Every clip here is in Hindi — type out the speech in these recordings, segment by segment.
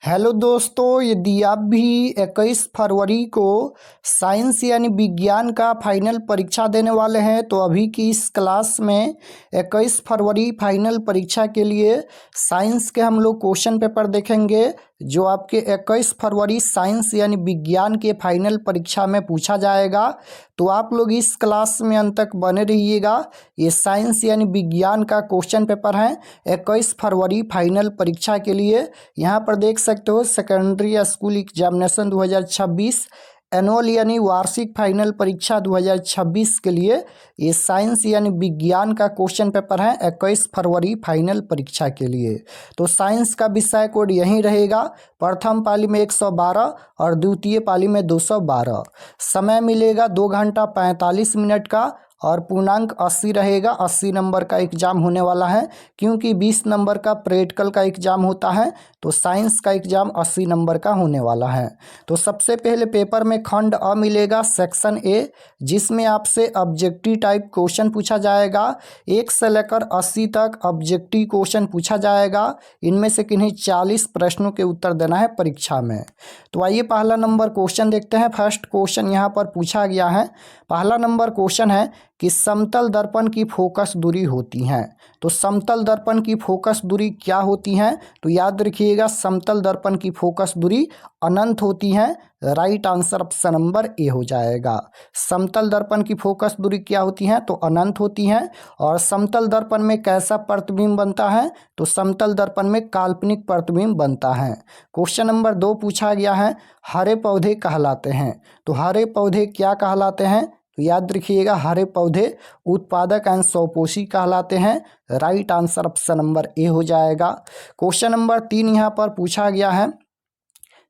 हेलो दोस्तों, यदि आप भी 21 फरवरी को साइंस यानी विज्ञान का फाइनल परीक्षा देने वाले हैं तो अभी की इस क्लास में 21 फरवरी फाइनल परीक्षा के लिए साइंस के हम लोग क्वेश्चन पेपर देखेंगे जो आपके 21 फरवरी साइंस यानी विज्ञान के फाइनल परीक्षा में पूछा जाएगा। तो आप लोग इस क्लास में अंत तक बने रहिएगा। ये साइंस यानी विज्ञान का क्वेश्चन पेपर है 21 फरवरी फाइनल परीक्षा के लिए। यहाँ पर देख सकते हो सेकेंडरी स्कूल एग्जामिनेशन 2026 एनुअल यानी वार्षिक फाइनल परीक्षा 2026 के लिए ये साइंस यानी विज्ञान का क्वेश्चन पेपर है 21 फरवरी फाइनल परीक्षा के लिए। तो साइंस का विषय कोड यही रहेगा, प्रथम पाली में 112 और द्वितीय पाली में 212। समय मिलेगा 2 घंटा 45 मिनट का और पूर्णांक 80 रहेगा। 80 नंबर का एग्जाम होने वाला है क्योंकि 20 नंबर का प्रैक्टिकल का एग्जाम होता है, तो साइंस का एग्जाम 80 नंबर का होने वाला है। तो सबसे पहले पेपर में खंड अ मिलेगा सेक्शन ए, जिसमें आपसे ऑब्जेक्टिव टाइप क्वेश्चन पूछा जाएगा। 1 से लेकर 80 तक ऑब्जेक्टिव क्वेश्चन पूछा जाएगा। इनमें से किन्हीं 40 प्रश्नों के उत्तर देना है परीक्षा में। तो आइए पहला नंबर क्वेश्चन देखते हैं। फर्स्ट क्वेश्चन यहाँ पर पूछा गया है। पहला नंबर क्वेश्चन है कि समतल दर्पण की फोकस दूरी होती है। तो समतल दर्पण की फोकस दूरी क्या होती है? तो याद रखिएगा समतल दर्पण की फोकस दूरी अनंत होती है। Right answer option number A हो जाएगा। समतल दर्पण की फोकस दूरी क्या होती है? तो अनंत होती है। और समतल दर्पण में कैसा प्रतिबिंब बनता है? तो समतल दर्पण में काल्पनिक प्रतिबिंब बनता है। क्वेश्चन नंबर 2 पूछा गया है, हरे पौधे कहलाते हैं। तो हरे पौधे क्या कहलाते हैं? तो याद रखिएगा हरे पौधे उत्पादक एंड स्वपोषी कहलाते हैं। Right answer option number A हो जाएगा। क्वेश्चन नंबर 3 यहाँ पर पूछा गया है।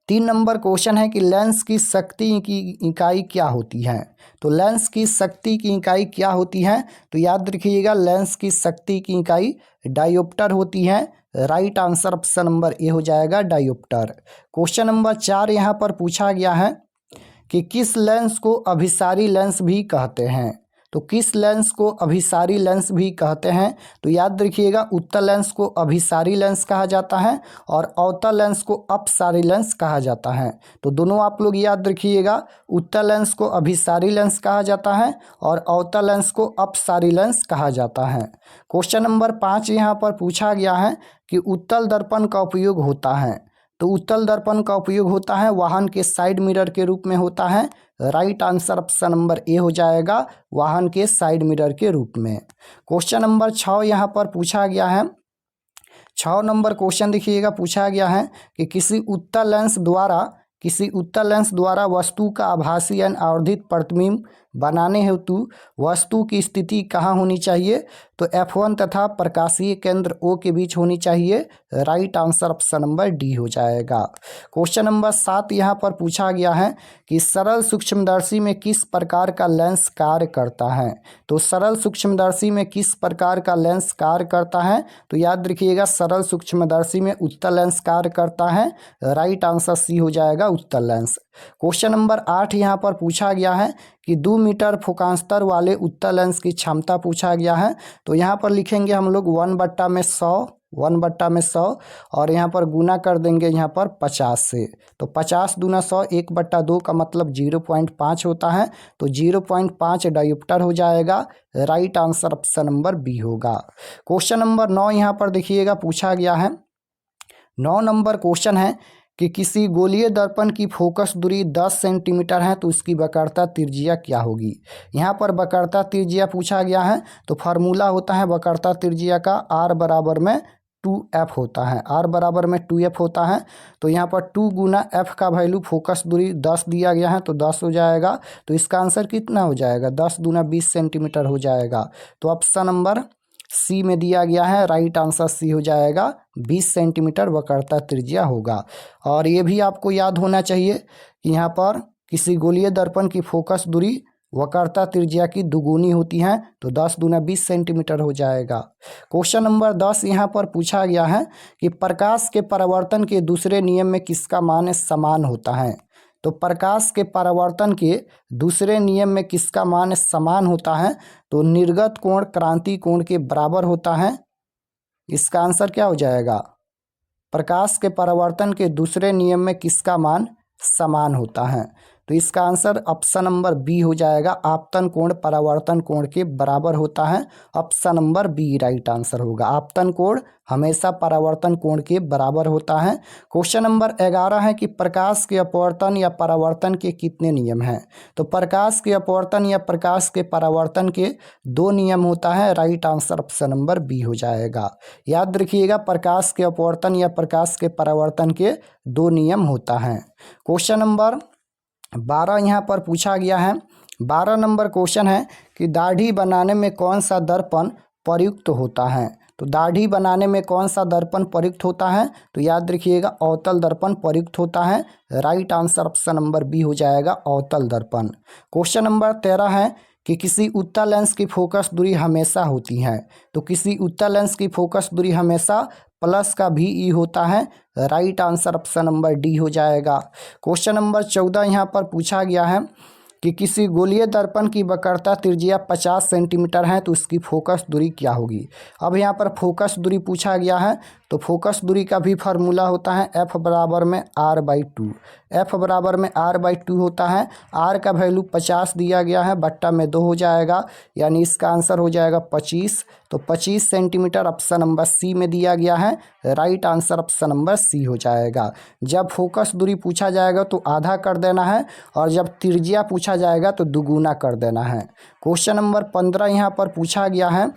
3 नंबर क्वेश्चन है कि लेंस की शक्ति की इकाई क्या होती है? तो लेंस की शक्ति की इकाई क्या होती है? तो याद रखिएगा लेंस की शक्ति की इकाई डायोप्टर होती है। Right answer option number A हो जाएगा डायोप्टर। क्वेश्चन नंबर 4 यहाँ पर पूछा गया है कि किस लेंस को अभिसारी लेंस भी कहते हैं? तो किस लेंस को अभिसारी लेंस भी कहते हैं? तो याद रखिएगा उत्तल लेंस को अभिसारी लेंस कहा जाता है और अवतल लेंस को अपसारी लेंस कहा जाता है। तो दोनों आप लोग याद रखिएगा, उत्तल लेंस को अभिसारी लेंस कहा जाता है और अवतल लेंस को अपसारी लेंस कहा जाता है। क्वेश्चन नंबर 5 यहाँ पर पूछा गया है कि उत्तल दर्पण का उपयोग होता है। तो उत्तल दर्पण का उपयोग होता है वाहन के साइड मिरर के रूप में होता है। Right answer option number A हो जाएगा, वाहन के साइड मिरर के रूप में। क्वेश्चन नंबर 6 यहाँ पर पूछा गया है। 6 नंबर क्वेश्चन देखिएगा, पूछा गया है कि किसी उत्तल लेंस द्वारा वस्तु का आभासी यानी आवर्धित प्रतिबिंब बनाने हेतु वस्तु की स्थिति कहाँ होनी चाहिए? तो F1 तथा प्रकाशीय केंद्र O के बीच होनी चाहिए। Right answer option number D हो जाएगा। क्वेश्चन नंबर 7 यहाँ पर पूछा गया है कि सरल सूक्ष्मदर्शी में किस प्रकार का लेंस कार्य करता है? तो सरल सूक्ष्मदर्शी में किस प्रकार का लेंस कार्य करता है? तो याद रखिएगा सरल सूक्ष्मदर्शी में उत्तल लेंस कार्य करता है। राइट आंसर सी हो जाएगा उत्तल लेंस। क्वेश्चन नंबर 8 यहाँ पर पूछा गया है कि 2 मीटर फोकांतर वाले उत्तल लेंस की क्षमता पूछा गया है। तो यहाँ पर लिखेंगे हम लोग 1/100 और यहाँ पर गुना कर देंगे यहाँ पर 50 से। तो 50 दूना 100, 1/2 का मतलब 0.5 होता है। तो 0.5 डायोप्टर हो जाएगा। Right answer option number B होगा। क्वेश्चन नंबर 9 यहाँ पर देखिएगा, पूछा गया है। 9 नंबर क्वेश्चन है कि किसी गोलीय दर्पण की फोकस दूरी 10 सेंटीमीटर है तो उसकी वक्रता त्रिज्या क्या होगी? यहाँ पर वक्रता त्रिज्या पूछा गया है। तो फार्मूला होता है वक्रता त्रिज्या का R बराबर में 2F होता है। R बराबर में 2F होता है। तो यहाँ पर 2 गुना F का वैल्यू फोकस दूरी 10 दिया गया है तो 10 हो जाएगा। तो इसका आंसर कितना हो जाएगा? 10 दूना 20 सेंटीमीटर हो जाएगा। तो ऑप्शन नंबर सी में दिया गया है। राइट आंसर सी हो जाएगा, 20 सेंटीमीटर वक्रता त्रिज्या होगा। और ये भी आपको याद होना चाहिए कि यहाँ पर किसी गोलीय दर्पण की फोकस दूरी वक्रता त्रिज्या की दुगुनी होती है। तो 10 दूना 20 सेंटीमीटर हो जाएगा। क्वेश्चन नंबर 10 यहाँ पर पूछा गया है कि प्रकाश के परावर्तन के दूसरे नियम में किसका मान समान होता है? तो प्रकाश के परावर्तन के दूसरे नियम में किसका मान समान होता है? तो निर्गत कोण क्रांति कोण के बराबर होता है। इसका आंसर क्या हो जाएगा? प्रकाश के परावर्तन के दूसरे नियम में किसका मान समान होता है? तो इसका आंसर ऑप्शन नंबर बी हो जाएगा, आपतन कोण परावर्तन कोण के बराबर होता है। Option number B right answer होगा। आपतन कोण हमेशा परावर्तन कोण के बराबर होता है। क्वेश्चन नंबर 11 है कि प्रकाश के अपवर्तन या परावर्तन के कितने नियम हैं? तो प्रकाश के अपवर्तन या प्रकाश के परावर्तन के 2 नियम होता है। Right answer option number B हो जाएगा। याद रखिएगा, प्रकाश के अपवर्तन या प्रकाश के परावर्तन के 2 नियम होता है। क्वेश्चन नंबर 12 यहाँ पर पूछा गया है। 12 नंबर क्वेश्चन है कि दाढ़ी बनाने में कौन सा दर्पण प्रयुक्त होता है? तो दाढ़ी बनाने में कौन सा दर्पण प्रयुक्त होता है? तो याद रखिएगा, अवतल दर्पण प्रयुक्त होता है। Right answer option number B हो जाएगा, अवतल दर्पण। क्वेश्चन नंबर 13 है कि किसी उत्तल लेंस की फोकस दूरी हमेशा होती है। तो किसी उत्तल लेंस की फोकस दूरी हमेशा प्लस का VE होता है। Right answer option number D हो जाएगा। क्वेश्चन नंबर 14 यहाँ पर पूछा गया है कि किसी गोलीय दर्पण की वक्रता त्रिज्या 50 सेंटीमीटर है, तो इसकी फोकस दूरी क्या होगी? अब यहाँ पर फोकस दूरी पूछा गया है, तो फोकस दूरी का भी फार्मूला होता है F बराबर में R/2। F बराबर में R/2 होता है। R का वैल्यू 50 दिया गया है, बट्टा में 2 हो जाएगा, यानी इसका आंसर हो जाएगा 25। तो 25 सेंटीमीटर ऑप्शन नंबर सी में दिया गया है। Right answer option number C हो जाएगा। जब फोकस दूरी पूछा जाएगा तो आधा कर देना है, और जब त्रिज्या पूछा जाएगा तो दुगुना कर देना है। क्वेश्चन नंबर 15 यहाँ पर पूछा गया है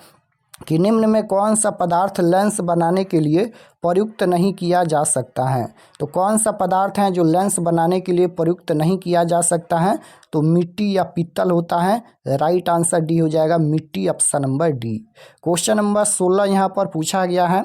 कि निम्न में कौन सा पदार्थ लेंस बनाने के लिए प्रयुक्त नहीं किया जा सकता है? तो कौन सा पदार्थ है जो लेंस बनाने के लिए प्रयुक्त नहीं किया जा सकता है? तो मिट्टी या पीतल होता है। राइट आंसर डी हो जाएगा, मिट्टी option number D. Question number 16 यहाँ पर पूछा गया है।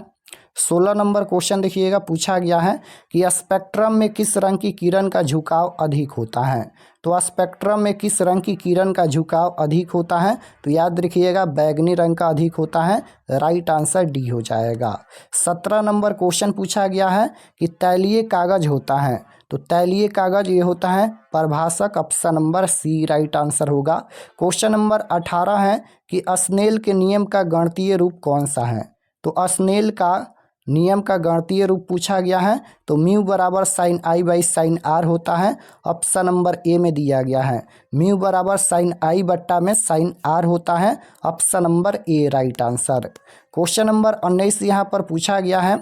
16 नंबर क्वेश्चन देखिएगा, पूछा गया है कि स्पेक्ट्रम में किस रंग की किरण का झुकाव अधिक होता है? तो स्पेक्ट्रम में किस रंग की किरण का झुकाव अधिक होता है? तो याद रखिएगा, बैगनी रंग का अधिक होता है। राइट आंसर डी हो जाएगा। 17 नंबर क्वेश्चन पूछा गया है कि तैलीय कागज होता है। तो तैलीय कागज ये होता है प्रभाषक, option number C right answer होगा। क्वेश्चन नंबर 18 है कि स्नेल के नियम का गणितीय रूप कौन सा है? तो स्नेल का नियम का गणितीय रूप पूछा गया है, तो म्यू बराबर sine i by sine r होता है। ऑप्शन नंबर ए में दिया गया है, म्यू बराबर साइन आई बट्टा में साइन आर होता है। ऑप्शन नंबर ए राइट आंसर। क्वेश्चन नंबर 19 यहाँ पर पूछा गया है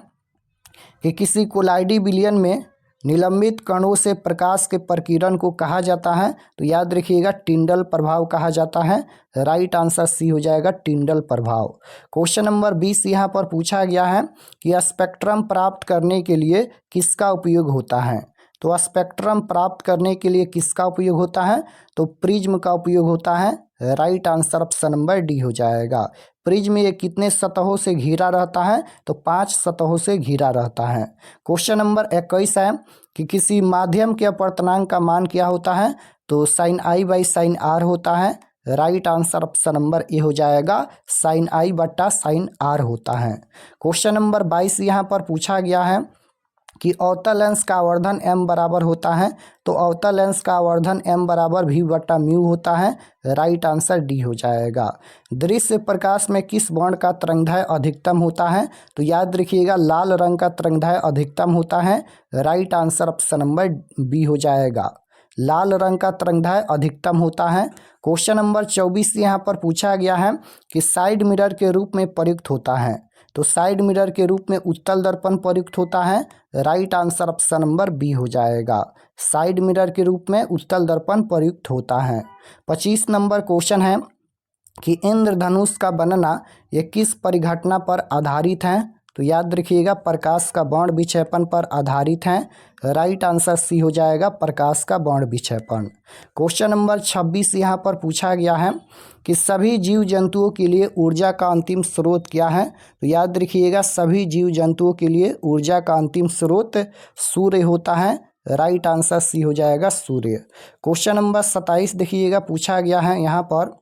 कि किसी कोलाइडी विलयन में निलंबित कणों से प्रकाश के प्रकीर्णन को कहा जाता है? तो याद रखिएगा, टिंडल प्रभाव कहा जाता है। राइट आंसर सी हो जाएगा, टिंडल प्रभाव। क्वेश्चन नंबर 20 यहाँ पर पूछा गया है कि स्पेक्ट्रम प्राप्त करने के लिए किसका उपयोग होता है? तो स्पेक्ट्रम प्राप्त करने के लिए किसका उपयोग होता है? तो प्रिज्म का उपयोग होता है। Right answer option number D हो जाएगा। प्रिज्म ये कितने सतहों से घिरा रहता है? तो 5 सतहों से घिरा रहता है। क्वेश्चन नंबर 21 है कि किसी माध्यम के अपवर्तनांक का मान क्या होता है? तो sine i by sine r होता है। Right answer option number A हो जाएगा, साइन आई बट्टा साइन आर होता है। क्वेश्चन नंबर 22 यहाँ पर पूछा गया है कि अवतल लेंस का आवर्धन m बराबर होता है। तो अवतल लेंस का आवर्धन m बराबर v बट्टा म्यू होता है। राइट आंसर डी हो जाएगा। दृश्य प्रकाश में किस वर्ण का तरंगदैर्घ्य अधिकतम होता है? तो याद रखिएगा, लाल रंग का तरंगदैर्घ्य अधिकतम होता है। Right answer option number B हो जाएगा, लाल रंग का तरंगदैर्घ्य अधिकतम होता है। क्वेश्चन नंबर 24 यहाँ पर पूछा गया है कि साइड मिरर के रूप में प्रयुक्त होता है। तो साइड मिरर के रूप में उत्तल दर्पण प्रयुक्त होता है। Right answer option number B हो जाएगा, साइड मिरर के रूप में उत्तल दर्पण प्रयुक्त होता है। 25 नंबर क्वेश्चन है कि इंद्रधनुष का बनना ये किस परिघटना पर आधारित है? तो याद रखिएगा, प्रकाश का बाण विक्षेपण पर आधारित है। राइट आंसर सी हो जाएगा, प्रकाश का बाण विक्षेपण। क्वेश्चन नंबर 26 यहाँ पर पूछा गया है कि सभी जीव जंतुओं के लिए ऊर्जा का अंतिम स्रोत क्या है? तो याद रखिएगा, सभी जीव जंतुओं के लिए ऊर्जा का अंतिम स्रोत सूर्य होता है। राइट आंसर सी हो जाएगा, सूर्य। क्वेश्चन नंबर 27 देखिएगा, पूछा गया है यहाँ पर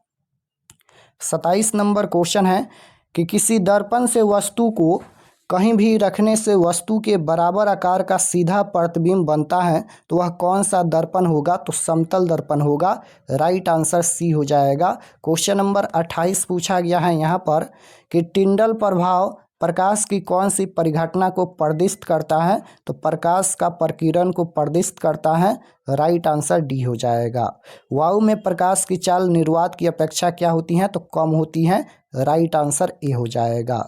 27 नंबर क्वेश्चन है कि किसी दर्पण से वस्तु को कहीं भी रखने से वस्तु के बराबर आकार का सीधा प्रतिबिंब बनता है, तो वह कौन सा दर्पण होगा? तो समतल दर्पण होगा। राइट आंसर सी हो जाएगा। क्वेश्चन नंबर 28 पूछा गया है यहाँ पर कि टिंडल प्रभाव प्रकाश की कौन सी परिघटना को प्रदिष्ट करता है? तो प्रकाश का प्रकीर्णन को प्रदिष्ट करता है। राइट आंसर डी हो जाएगा। वायु में प्रकाश की चाल निर्वात की अपेक्षा क्या होती है? तो कम होती है। राइट आंसर ए हो जाएगा।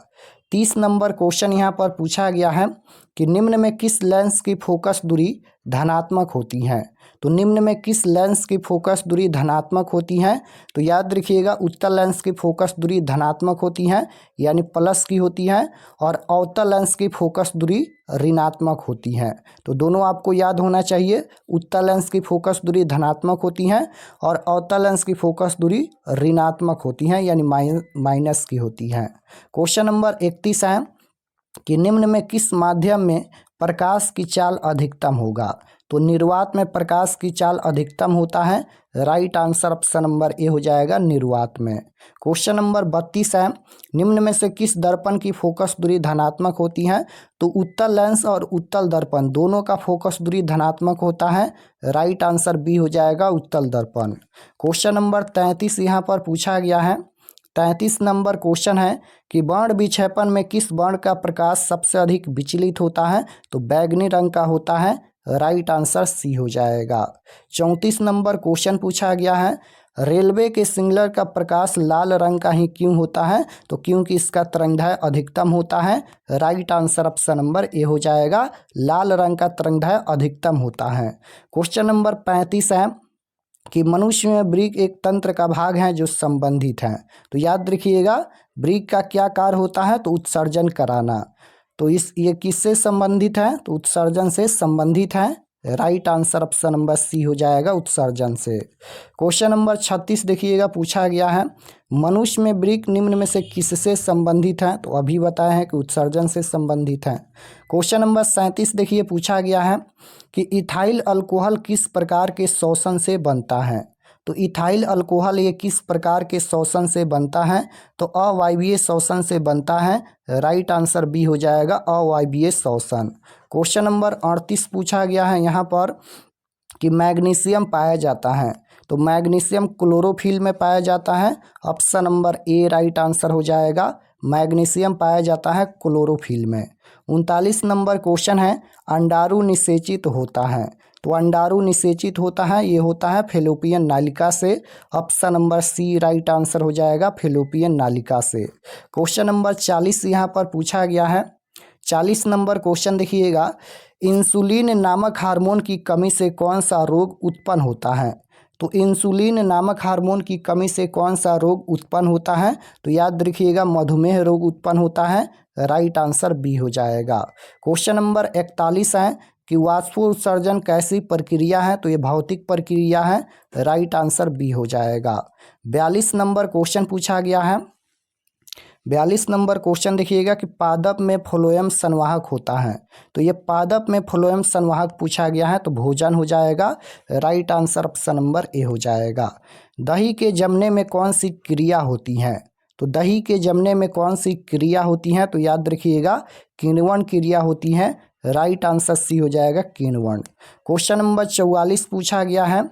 30 नंबर क्वेश्चन यहाँ पर पूछा गया है कि निम्न में किस लेंस की फोकस दूरी धनात्मक होती है? तो निम्न में किस लेंस की फोकस दूरी धनात्मक होती है? तो याद रखिएगा, उत्तल लेंस की फोकस दूरी धनात्मक होती है, यानी प्लस की होती है, और अवतल लेंस की फोकस दूरी ऋणात्मक होती है। तो दोनों आपको याद होना चाहिए। उत्तल लेंस की फोकस दूरी धनात्मक होती है और अवतल लेंस की फोकस दूरी ऋणात्मक होती है, यानी माइनस की होती है। क्वेश्चन नंबर 31 है कि निम्न में किस माध्यम में प्रकाश की चाल अधिकतम होगा? तो निर्वात में प्रकाश की चाल अधिकतम होता है। Right answer option number A हो जाएगा, निर्वात में। क्वेश्चन नंबर 32 है, निम्न में से किस दर्पण की फोकस दूरी धनात्मक होती है? तो उत्तल लेंस और उत्तल दर्पण दोनों का फोकस दूरी धनात्मक होता है। राइट आंसर बी हो जाएगा, उत्तल दर्पण। क्वेश्चन नंबर 33 यहाँ पर पूछा गया है। 33 नंबर क्वेश्चन है कि वर्ण विक्षेपण में किस वर्ण का प्रकाश सबसे अधिक विचलित होता है? तो बैगनी रंग का होता है। राइट आंसर सी हो जाएगा। 34 नंबर क्वेश्चन पूछा गया है, रेलवे के सिग्नल का प्रकाश लाल रंग का ही क्यों होता है? तो क्योंकि इसका तरंगदैर्घ्य अधिकतम होता है। Right answer option number A हो जाएगा, लाल रंग का तरंगदैर्घ्य अधिकतम होता है। क्वेश्चन नंबर 35 है कि मनुष्य में वृक्क एक तंत्र का भाग है जो संबंधित है। तो याद रखिएगा, वृक्क का क्या कार्य होता है? तो उत्सर्जन कराना। तो ये किससे संबंधित है? तो उत्सर्जन से संबंधित है। Right answer option number C हो जाएगा, उत्सर्जन से। क्वेश्चन नंबर 36 देखिएगा, पूछा गया है मनुष्य में वृक्क निम्न में से किससे संबंधित है? तो अभी बताया है कि उत्सर्जन से संबंधित है। क्वेश्चन नंबर 37 देखिए, पूछा गया है कि इथाइल अल्कोहल किस प्रकार के शोषण से बनता है? तो इथाइल अल्कोहल ये किस प्रकार के शोषण से बनता है? तो अवायवीय शोषण से बनता है। राइट आंसर बी हो जाएगा, अवायवीय शोषण। क्वेश्चन नंबर 38 पूछा गया है यहाँ पर कि मैग्नीशियम पाया जाता है। तो मैग्नीशियम क्लोरोफिल में पाया जाता है। ऑप्शन नंबर ए राइट आंसर हो जाएगा, मैग्नीशियम पाया जाता है क्लोरोफिल में। 39 नंबर क्वेश्चन है, अंडाणु निषेचित होता है। तो अंडाणु निषेचित होता है, ये होता है फैलोपियन नालिका से। Option number C right answer हो जाएगा, फैलोपियन नालिका से। क्वेश्चन नंबर 40 यहाँ पर पूछा गया है। 40 नंबर क्वेश्चन देखिएगा, इंसुलिन नामक हार्मोन की कमी से कौन सा रोग उत्पन्न होता है? तो इंसुलिन नामक हार्मोन की कमी से कौन सा रोग उत्पन्न होता है? तो याद रखिएगा, मधुमेह रोग उत्पन्न होता है। राइट आंसर बी हो जाएगा। क्वेश्चन नंबर 41 है कि वाष्पोत्सर्जन कैसी प्रक्रिया है? तो ये भौतिक प्रक्रिया है। राइट आंसर बी हो जाएगा। 42 नंबर क्वेश्चन पूछा गया है। 42 नंबर क्वेश्चन देखिएगा कि पादप में फ्लोएम संवाहक होता है। तो ये पादप में फ्लोएम संवाहक पूछा गया है, तो भोजन हो जाएगा। Right answer option number A हो जाएगा। दही के जमने में कौन सी क्रिया होती है? तो दही के जमने में कौन सी क्रिया होती है? तो याद रखिएगा, किण्वन क्रिया होती है। राइट आंसर सी हो जाएगा, किण्वन। क्वेश्चन नंबर 44 पूछा गया है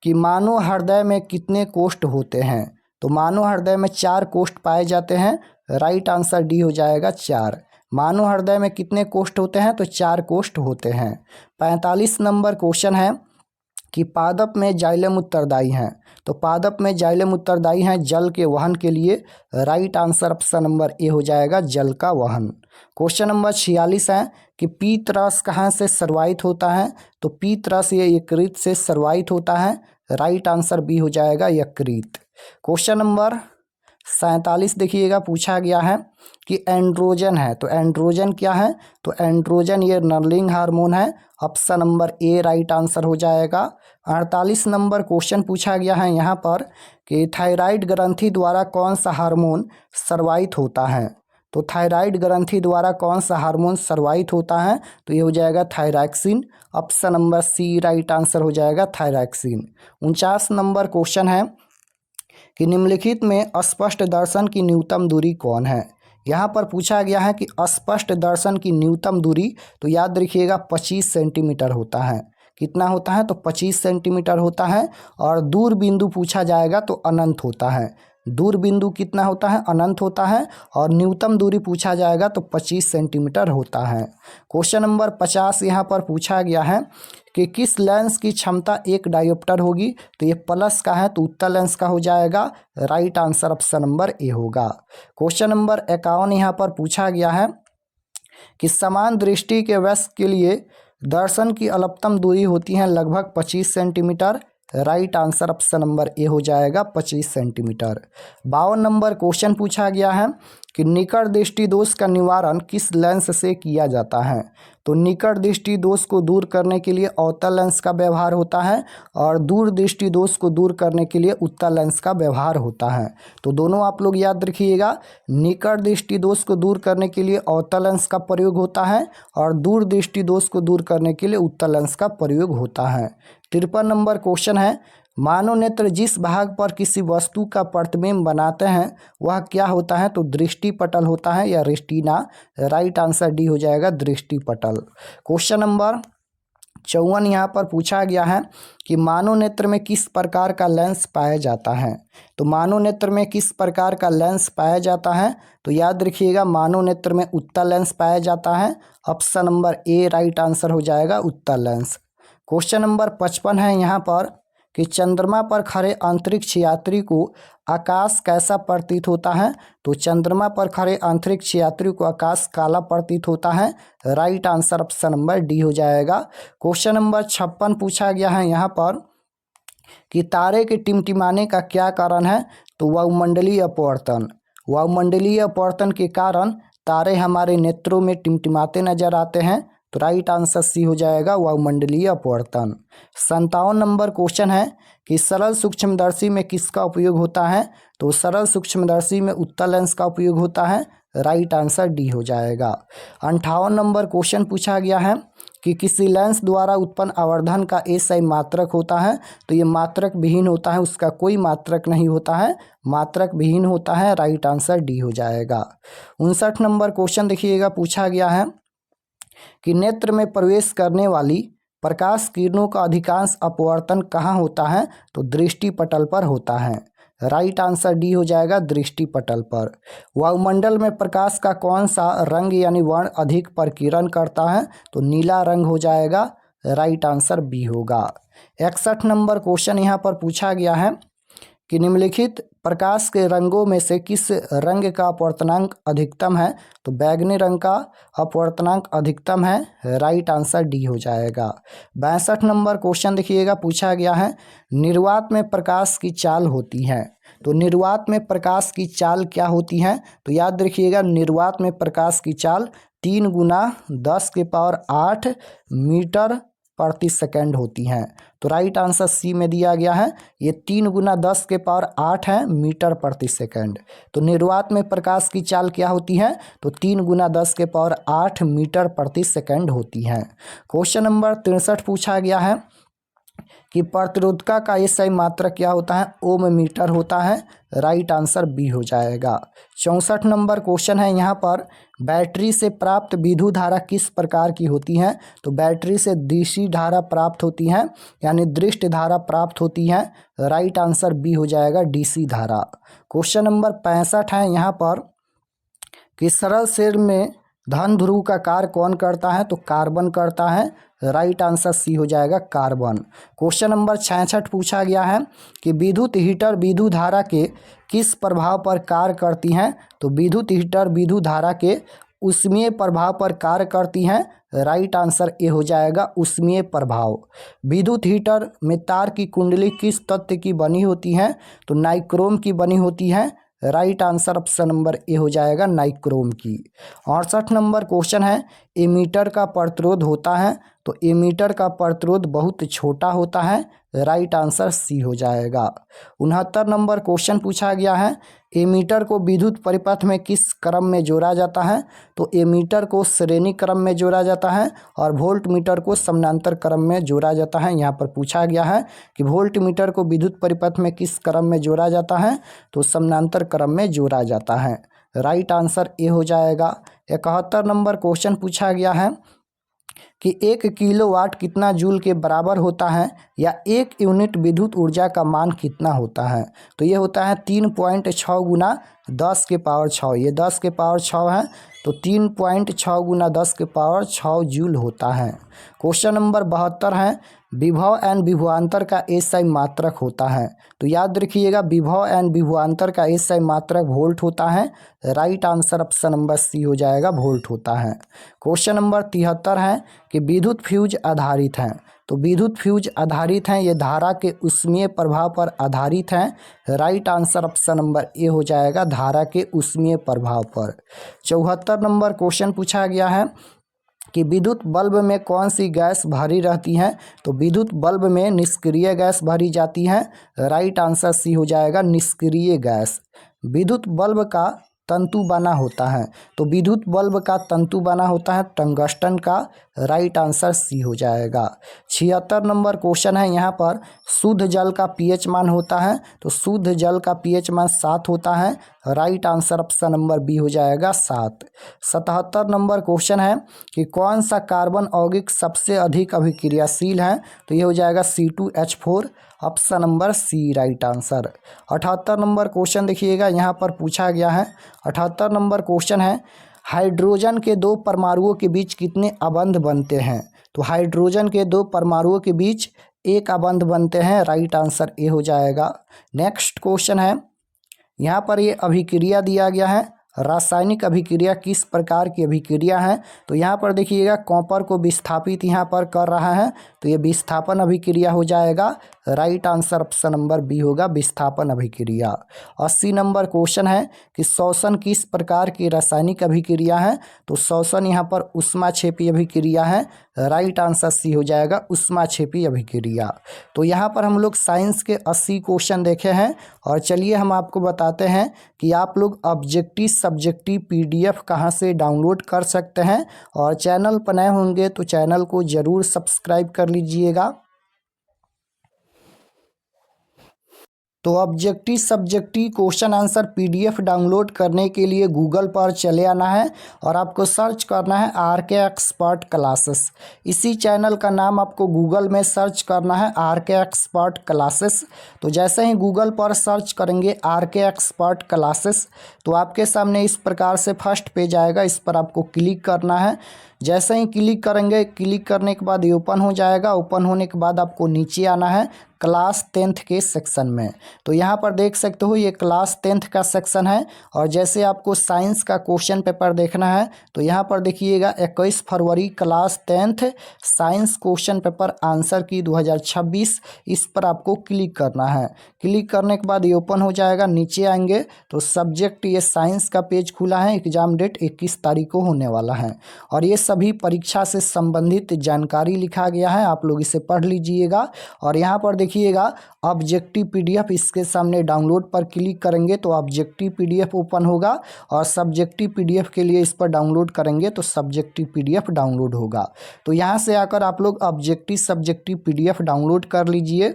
कि मानव हृदय में कितने कोष्ठ होते हैं? तो मानव हृदय में 4 कोष्ठ पाए जाते हैं। राइट आंसर डी हो जाएगा, 4। मानव हृदय में कितने कोष्ठ होते हैं? तो 4 कोष्ठ होते हैं। 45 नंबर क्वेश्चन है कि पादप में जाइलम उत्तरदायी हैं। तो पादप में जाइलम उत्तरदायी हैं जल के वहन के लिए। Right answer option number A हो जाएगा, जल का वहन। क्वेश्चन नंबर 46 है कि पीत रस कहाँ से सर्वाहित होता है? तो पीत रस ये यकृत से सर्वाहित होता है। राइट आंसर बी हो जाएगा, यकृत। क्वेश्चन नंबर 47 देखिएगा, पूछा गया है कि एंड्रोजन है। तो एंड्रोजन क्या है? तो एंड्रोजन ये नर्लिंग हार्मोन है। ऑप्शन नंबर ए राइट आंसर हो जाएगा। 48 नंबर क्वेश्चन पूछा गया है यहाँ पर कि थायराइड ग्रंथि द्वारा कौन सा हार्मोन सर्वाहित होता है? तो थायराइड ग्रंथि द्वारा कौन सा हार्मोन सर्वाहित होता है? तो ये हो जाएगा thyroxine. Option number C right answer हो जाएगा, थायरॉक्सिन। 49 नंबर क्वेश्चन है कि निम्नलिखित में अस्पष्ट दर्शन की न्यूनतम दूरी कौन है? यहाँ पर पूछा गया है कि अस्पष्ट दर्शन की न्यूनतम दूरी, तो याद रखिएगा 25 सेंटीमीटर होता है। कितना होता है? तो 25 सेंटीमीटर होता है। और दूर बिंदु पूछा जाएगा तो अनंत होता है। दूर बिंदु कितना होता है, अनंत होता है, और न्यूनतम दूरी पूछा जाएगा तो 25 सेंटीमीटर होता है। क्वेश्चन नंबर 50 यहाँ पर पूछा गया है कि किस लेंस की क्षमता 1 डायोप्टर होगी, तो ये प्लस का है तो उत्तल लेंस का हो जाएगा। Right answer option number A होगा। क्वेश्चन नंबर 51 यहाँ पर पूछा गया है कि समान दृष्टि के वयस्क के लिए दर्शन की अधिकतम दूरी होती है लगभग 25 centimetre. Right answer option number A हो जाएगा 25 सेंटीमीटर। 52 नंबर क्वेश्चन पूछा गया है कि निकट दृष्टि दोष का निवारण किस लेंस से किया जाता है, तो निकट दृष्टि दोष को दूर करने के लिए अवतल लेंस का व्यवहार होता है और दूर दृष्टि दोष को दूर करने के लिए उत्तल लेंस का व्यवहार होता है। तो दोनों आप लोग याद रखिएगा, निकट दृष्टि दोष को दूर करने के लिए अवतल लेंस का प्रयोग होता है और दूर दृष्टि दोष को दूर करने के लिए उत्तल लेंस का प्रयोग होता है। 53 नंबर क्वेश्चन है, मानव नेत्र जिस भाग पर किसी वस्तु का प्रतिबिंब बनाते हैं वह क्या होता है, तो दृष्टि पटल होता है या रेटिना। राइट आंसर डी हो जाएगा दृष्टि पटल। क्वेश्चन नंबर 54 यहाँ पर पूछा गया है कि मानव नेत्र में किस प्रकार का लेंस पाया जाता है, तो मानव नेत्र में किस प्रकार का लेंस पाया जाता है, तो याद रखिएगा मानव नेत्र में उत्तल लेंस पाया जाता है। ऑप्शन नंबर ए राइट आंसर हो जाएगा उत्तल लेंस। क्वेश्चन नंबर 55 है यहाँ पर कि चंद्रमा पर खड़े अंतरिक्ष यात्री को आकाश कैसा प्रतीत होता है, तो चंद्रमा पर खड़े अंतरिक्ष यात्री को आकाश काला प्रतीत होता है। Right answer option number D हो जाएगा। क्वेश्चन नंबर 56 पूछा गया है यहाँ पर कि तारे के टिमटिमाने का क्या कारण है, तो वायुमंडलीय अपवर्तन। वायुमंडलीय अपवर्तन के कारण तारे हमारे नेत्रों में टिमटिमाते नजर आते हैं, तो राइट आंसर सी हो जाएगा वायुमंडलीय अपवर्तन। 57 नंबर क्वेश्चन है कि सरल सूक्ष्मदर्शी में किसका उपयोग होता है, तो सरल सूक्ष्मदर्शी में उत्तल लेंस का उपयोग होता है। राइट आंसर डी हो जाएगा। 58 नंबर क्वेश्चन पूछा गया है कि किसी लेंस द्वारा उत्पन्न आवर्धन का एसआई मात्रक होता है, तो ये मात्रक विहीन होता है, उसका कोई मात्रक नहीं होता है, मात्रक विहीन होता है। राइट आंसर डी हो जाएगा। 59 नंबर क्वेश्चन देखिएगा पूछा गया है कि नेत्र में प्रवेश करने वाली प्रकाश किरणों का अधिकांश अपवर्तन कहाँ होता है, तो दृष्टि पटल पर होता है। राइट आंसर डी हो जाएगा दृष्टि पटल पर। वायुमंडल में प्रकाश का कौन सा रंग यानी वर्ण अधिक प्रकीर्णन करता है, तो नीला रंग हो जाएगा। राइट आंसर बी होगा। 61 नंबर क्वेश्चन यहाँ पर पूछा गया है कि निम्नलिखित प्रकाश के रंगों में से किस रंग का अपवर्तनांक अधिकतम है, तो बैगनी रंग का अपवर्तनांक अधिकतम है। राइट आंसर डी हो जाएगा। 62 नंबर क्वेश्चन देखिएगा पूछा गया है निर्वात में प्रकाश की चाल होती है, तो निर्वात में प्रकाश की चाल क्या होती है, तो याद रखिएगा निर्वात में प्रकाश की चाल 3 गुना 10 के पावर 8 मीटर प्रति सेकंड होती हैं। तो राइट आंसर सी में दिया गया है, ये 3 गुना 10 के पावर 8 है मीटर प्रति सेकंड। तो निर्वात में प्रकाश की चाल क्या होती है, तो 3 गुना 10 के पावर 8 मीटर प्रति सेकंड होती है। क्वेश्चन नंबर 63 पूछा गया है कि प्रतिरोधका का एसआई मात्रक क्या होता है, ओम मीटर होता है। राइट आंसर बी हो जाएगा। 64 नंबर क्वेश्चन है यहाँ पर बैटरी से प्राप्त विद्युत धारा किस प्रकार की होती है, तो बैटरी से दृष्टि धारा प्राप्त होती है यानी दृष्टि धारा प्राप्त होती है। राइट आंसर बी हो जाएगा डीसी धारा। क्वेश्चन नंबर 65 है यहाँ पर कि सरल शेल में धन ध्रुव का कार्य कौन करता है, तो कार्बन करता है। राइट आंसर सी हो जाएगा कार्बन। क्वेश्चन नंबर 66 पूछा गया है कि विद्युत हीटर विद्युत धारा के किस प्रभाव पर कार्य करती हैं, तो विद्युत हीटर विद्युत धारा के उष्मीय प्रभाव पर कार्य करती हैं। राइट आंसर ए हो जाएगा उष्मीय प्रभाव। विद्युत हीटर में तार की कुंडली किस तत्व की बनी होती है, तो नाइक्रोम की बनी होती है। Right answer option number A हो जाएगा नाइक्रोम की। 68 नंबर क्वेश्चन है एमीटर का प्रतिरोध होता है, तो एमीटर का प्रतिरोध बहुत छोटा होता है। राइट आंसर सी हो जाएगा। 69 नंबर क्वेश्चन पूछा गया है एमीटर को विद्युत परिपथ में किस क्रम में जोड़ा जाता है, तो एमीटर को श्रेणी क्रम में जोड़ा जाता है और वोल्ट मीटर को समानांतर क्रम में जोड़ा जाता है। यहाँ पर पूछा गया है कि वोल्ट मीटर को विद्युत परिपथ में किस क्रम में जोड़ा जाता है, तो समानांतर क्रम में जोड़ा जाता है। राइट आंसर ए हो जाएगा। 71 नंबर क्वेश्चन पूछा गया है कि 1 किलोवाट कितना जूल के बराबर होता है, या 1 यूनिट विद्युत ऊर्जा का मान कितना होता है। तो ये होता है 3.6 गुना 10 के पावर 6। ये 10 के पावर 6 है, तो 3.6 गुना 10 के पावर 6 जूल होता है। क्वेश्चन नंबर 72 है, विभव एंड विभवांतर का एसआई मात्रक होता है। तो याद रखिएगा, विभव एंड विभवांतर का एसआई मात्रक वोल्ट होता है। Right answer option number C हो जाएगा, वोल्ट होता है। क्वेश्चन नंबर 73 है कि विद्युत फ्यूज आधारित हैं। तो विद्युत फ्यूज आधारित हैं, ये धारा के ऊष्मीय प्रभाव पर आधारित हैं। Right answer option number A हो जाएगा, धारा के ऊष्मीय प्रभाव पर। 74 नंबर क्वेश्चन पूछा गया है कि विद्युत बल्ब में कौन सी गैस भरी रहती है। तो विद्युत बल्ब में निष्क्रिय गैस भरी जाती है। राइट आंसर सी हो जाएगा, निष्क्रिय गैस। विद्युत बल्ब का तंतु बना होता है। तो विद्युत बल्ब का तंतु बना होता है टंगस्टन का। राइट आंसर सी हो जाएगा। 76 नंबर क्वेश्चन है, यहाँ पर शुद्ध जल का पीएच मान होता है। तो शुद्ध जल का पीएच मान 7 होता है। Right answer option number B हो जाएगा, 7। 77 नंबर क्वेश्चन है कि कौन सा कार्बन यौगिक सबसे अधिक अभिक्रियाशील है। तो ये हो जाएगा C2H4, option number C right answer. 78 number question देखिएगा, यहाँ पर पूछा गया है। 78 नंबर क्वेश्चन है, हाइड्रोजन के 2 परमाणुओं के बीच कितने अबंध बनते हैं। तो हाइड्रोजन के 2 परमाणुओं के बीच 1 अबंध बनते हैं। राइट आंसर ए हो जाएगा। नेक्स्ट क्वेश्चन है, यहाँ पर ये अभिक्रिया दिया गया है, रासायनिक अभिक्रिया किस प्रकार की अभिक्रिया है। तो यहाँ पर देखिएगा, कॉपर को विस्थापित यहाँ पर कर रहा है, तो ये विस्थापन अभिक्रिया हो जाएगा। Right answer option number B होगा, विस्थापन अभिक्रिया। 80 नंबर क्वेश्चन है कि शोषण किस प्रकार की रासायनिक अभिक्रिया है। तो शोषण यहाँ पर ऊष्माक्षेपी अभिक्रिया है। राइट आंसर सी हो जाएगा, ऊष्माक्षेपी अभिक्रिया। तो यहाँ पर हम लोग साइंस के 80 क्वेश्चन देखे हैं। और चलिए हम आपको बताते हैं कि आप लोग ऑब्जेक्टिव सब्जेक्टिव PDF कहाँ से डाउनलोड कर सकते हैं। और चैनल पर नए होंगे तो चैनल को ज़रूर सब्सक्राइब कर लीजिएगा। तो objective subjective question answer PDF download करने के लिए गूगल पर चले आना है और आपको सर्च करना है RK एक्सपर्ट क्लासेस। इसी चैनल का नाम आपको गूगल में सर्च करना है, RK एक्सपर्ट क्लासेस। तो जैसे ही गूगल पर सर्च करेंगे RK एक्सपर्ट क्लासेस, तो आपके सामने इस प्रकार से फर्स्ट पेज आएगा। इस पर आपको क्लिक करना है। जैसे ही क्लिक करेंगे, क्लिक करने के बाद ये ओपन हो जाएगा। ओपन होने के बाद आपको नीचे आना है क्लास 10th के सेक्शन में। तो यहाँ पर देख सकते हो, ये क्लास 10th का सेक्शन है। और जैसे आपको साइंस का क्वेश्चन पेपर देखना है, तो यहाँ पर देखिएगा 21 फरवरी class 10th science question paper answer key 2026, इस पर आपको क्लिक करना है। क्लिक करने के बाद ये ओपन हो जाएगा। नीचे आएंगे तो सब्जेक्ट ये साइंस का पेज खुला है। एग्जाम डेट 21 तारीख को होने वाला है। और ये सभी परीक्षा से संबंधित जानकारी लिखा गया है, आप लोग इसे पढ़ लीजिएगा। और यहाँ पर देखिएगा ऑब्जेक्टिव PDF, इसके सामने डाउनलोड पर क्लिक करेंगे तो ऑब्जेक्टिव PDF ओपन होगा। और सब्जेक्टिव PDF के लिए इस पर डाउनलोड करेंगे तो सब्जेक्टिव PDF डाउनलोड होगा। तो यहाँ से आकर आप लोग ऑब्जेक्टिव सब्जेक्टिव PDF डाउनलोड कर लीजिए।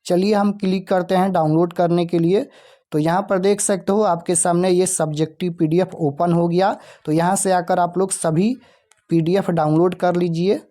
चलिए हम क्लिक करते हैं डाउनलोड करने के लिए। तो यहाँ पर देख सकते हो आपके सामने ये सब्जेक्टिव PDF ओपन हो गया। तो यहाँ से आकर आप लोग सभी PDF डाउनलोड कर लीजिए।